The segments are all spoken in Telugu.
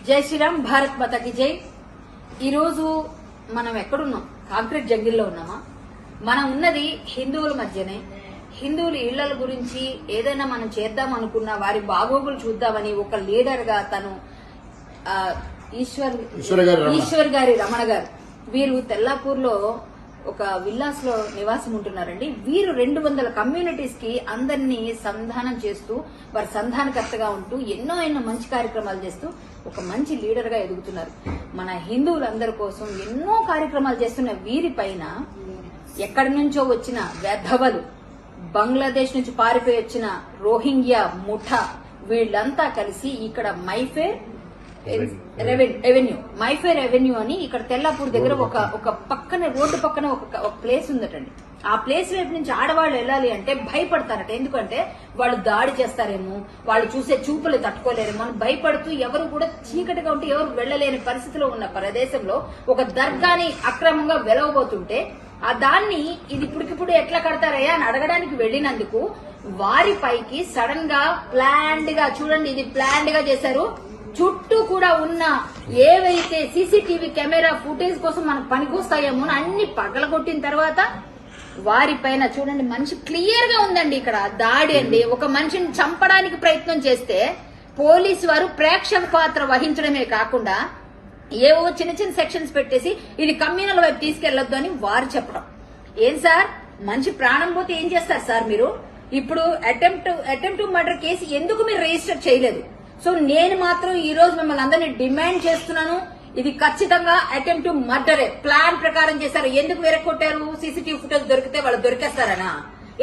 జై శ్రీరామ్, భారత్ మాతాకి జై. ఈరోజు మనం ఎక్కడున్నాం? కాంక్రీట్ జంగిల్లో ఉన్నామా? మనం ఉన్నది హిందువుల మధ్యనే. హిందువుల ఇళ్ల గురించి ఏదైనా మనం చేద్దాం అనుకున్నా, వారి బాగోగులు చూద్దామని ఒక లీడర్ గా తను ఈశ్వర్ గారి రమణ గారు, వీరు తెల్లాపూర్ లో ఒక విల్లాస్ లో నివాసం ఉంటున్నారండి. వీరు 200 కమ్యూనిటీస్ కి అందరినీ సంధానం చేస్తూ, వారి సంధానకర్తగా ఉంటూ ఎన్నో మంచి కార్యక్రమాలు చేస్తూ ఒక మంచి లీడర్ గా ఎదుగుతున్నారు. మన హిందువులందరి కోసం ఎన్నో కార్యక్రమాలు చేస్తున్న వీరిపైన ఎక్కడి నుంచో వచ్చిన వెధవలు, బంగ్లాదేశ్ నుంచి పారిపోయి వచ్చిన రోహింగ్యా ముఠా, వీళ్ళంతా కలిసి ఇక్కడ మైఫేర్ ఎవెన్యూ అని ఇక్కడ తెల్లాపూర్ దగ్గర ఒక పక్కన రోడ్డు పక్కన ఒక ప్లేస్ ఉందటండి. ఆ ప్లేస్ వైపు నుంచి ఆడవాళ్ళు వెళ్ళాలి అంటే భయపడతారట. ఎందుకంటే వాళ్ళు దాడి చేస్తారేమో, వాళ్ళు చూసే చూపులు తట్టుకోలేరేమో అని భయపడుతూ ఎవరు కూడా చీకటిగా ఉంటే ఎవరు వెళ్లలేని పరిస్థితిలో ఉన్న ప్రదేశంలో ఒక దర్గాని అక్రమంగా వెలవబోతుంటే ఆ దాన్ని ఇది ఇప్పటికిప్పుడు ఎట్లా కడతారయ్యా అని అడగడానికి వెళ్లినందుకు వారిపైకి సడన్ గా ప్లాన్డ్ గా, చూడండి ఇది ప్లాన్డ్ గా చేశారు. చుట్టూ కూడా ఉన్న ఏవైతే సీసీటీవీ కెమెరా ఫుటేజ్ కోసం మనకు పనికొస్తాయేమో అన్ని పగలగొట్టిన తర్వాత వారిపైన చూడండి, మనిషి క్లియర్ గా ఉందండి. ఇక్కడ దాడి అండి. ఒక మనిషిని చంపడానికి ప్రయత్నం చేస్తే పోలీసు వారు ప్రేక్షక పాత్ర వహించడమే కాకుండా ఏవో చిన్న సెక్షన్స్ పెట్టేసి ఇది కమ్యూనల్ వైపు తీసుకెళ్లొద్దు అని వారు చెప్పడం. ఏం సార్, మనిషి ప్రాణం పోతే ఏం చేస్తారు సార్ మీరు? ఇప్పుడు అటెంప్ట్ మర్డర్ కేసు ఎందుకు మీరు రిజిస్టర్ చేయలేదు? సో నేను మాత్రం ఈ రోజు మిమ్మల్ని అందరినీ డిమాండ్ చేస్తున్నాను, ఇది ఖచ్చితంగా అటెంప్ట్ మర్డరే. ప్లాన్ ప్రకారం చేశారు. ఎందుకు వెరక్కొట్టారు? సీసీటీవీ ఫుటేజ్ దొరికితే వాళ్ళు దొరికేస్తారనా?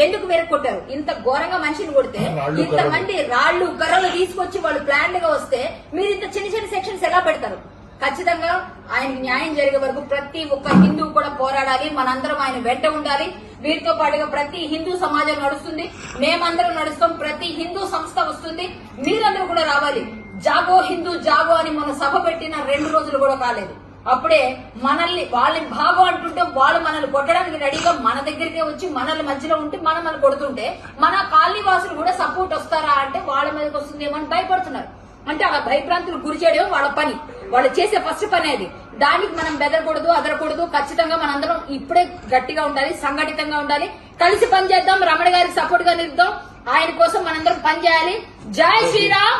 ఎందుకు వెరక్కొట్టారు? ఇంత ఘోరంగా మనిషిని కొడితే ఇంతమంది రాళ్లు కర్రలు తీసుకొచ్చి వాళ్ళు ప్లాన్ గా వస్తే మీరు ఇంత చిన్న సెక్షన్స్ ఎలా పెడతారు? ఖచ్చితంగా ఆయనకి న్యాయం జరిగే వరకు ప్రతి ఒక్క హిందువు కూడా పోరాడాలి. మనందరం ఆయన వెంట ఉండాలి. వీరితో పాటుగా ప్రతి హిందూ సమాజం నడుస్తుంది, మేమందరం నడుస్తాం, ప్రతి హిందూ సంస్థ వస్తుంది, మీరందరూ కూడా రావాలి. జాగో హిందూ జాగో అని మన సభ పెట్టిన 2 రోజులు కూడా కాలేదు. అప్పుడే మనల్ని వాళ్ళని భాగో అంటుంటే వాళ్ళు మనల్ని కొట్టడానికి రెడీగా మన దగ్గరికే వచ్చి మనల్ని మధ్యలో ఉంటే మనల్ని కొడుతుంటే మన కాలనీ వాసులు కూడా సపోర్ట్ వస్తారా అంటే వాళ్ళ మీదకి వస్తుందేమో అని భయపడుతున్నారు. అంటే ఆ భయభ్రాంతులు గురి చేయడం వాళ్ళ పని, వాళ్ళు చేసే ఫస్ట్ పని అది. దానికి మనం బెదరకూడదు, అదరకూడదు. ఖచ్చితంగా మనందరం ఇప్పుడే గట్టిగా ఉండాలి, సంఘటితంగా ఉండాలి, కలిసి పనిచేద్దాం, రమణ గారికి సపోర్ట్ గా నిలుద్దాం, ఆయన కోసం మనందరం పనిచేయాలి. జై శ్రీరామ్,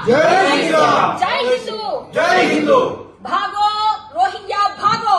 జై హిందూ, భాగో రోహింగ్యా భాగో.